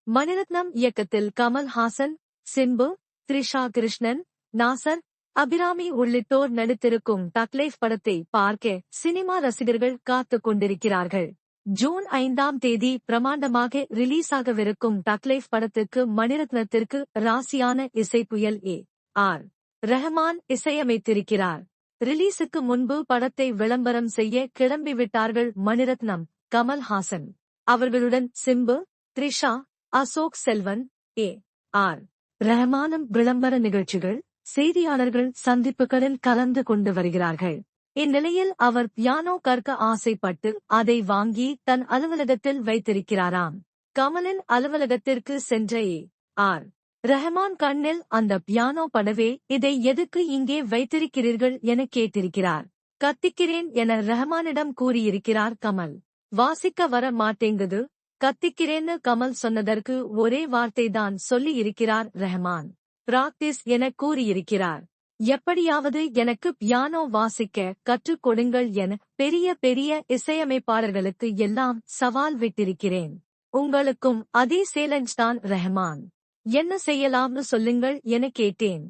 மணிரத்னம் இயக்கத்தில் கமல் ஹாசன், சிம்பு, த்ரிஷா கிருஷ்ணன், நாசர், அபிராமி உள்ளிட்டோர் நடித்திருக்கும் தக்லைஃப் படத்தை பார்க்க சினிமா ரசிகர்கள் காத்துக் கொண்டிருக்கிறார்கள். ஜூன் 5ஆம் தேதி பிரமாண்டமாக ரிலீஸாகவிருக்கும் தக்லைஃப் படத்துக்கு மணிரத்னத்திற்கு ராசியான இசைப்புயல் ஆர். ரஹ்மான் இசையமைத்திருக்கிறார். ரிலீஸுக்கு முன்பு படத்தை விளம்பரம் செய்ய கிளம்பிவிட்டார்கள் மணிரத்னம், கமல் ஹாசன். அவர்களுடன் சிம்பு, த்ரிஷா, அசோக் செல்வன், ஆர். ரஹ்மானும் விளம்பர நிகழ்ச்சிகள், செய்தியாளர்கள் சந்திப்புகளில் கலந்து கொண்டு வருகிறார்கள். இந்நிலையில் அவர் பியானோ கற்க ஆசைப்பட்டு அதை வாங்கி தன் அலுவலகத்தில் வைத்திருக்கிறாராம். கமலின் அலுவலகத்திற்கு சென்ற ஆர். ரஹ்மான் கண்ணில் அந்த பியானோ படவே, இதை எதுக்கு இங்கே வைத்திருக்கிறீர்கள் என கேட்டிருக்கிறார். கத்திக்கிறேன் என ரஹ்மானிடம் கூறியிருக்கிறார் கமல். வாசிக்க வர மாட்டேங்குது, கத்திக்கிறேன்னு கமல் சொன்னதற்கு ஒரே வார்த்தைதான் சொல்லி இருக்கிறார் ரஹ்மான். பிராக்டிஸ் என கூறியிருக்கிறார். எப்படியாவது எனக்கு பியானோ வாசிக்க கற்றுக் கொடுங்கள் என பெரிய பெரிய இசையமைப்பாளர்களுக்கு எல்லாம் சவால் விட்டிருக்கிறேன். உங்களுக்கும் அதே சேலஞ்ச் தான் ரஹ்மான். என்ன செய்யலாம்னு சொல்லுங்கள் என கேட்டேன்.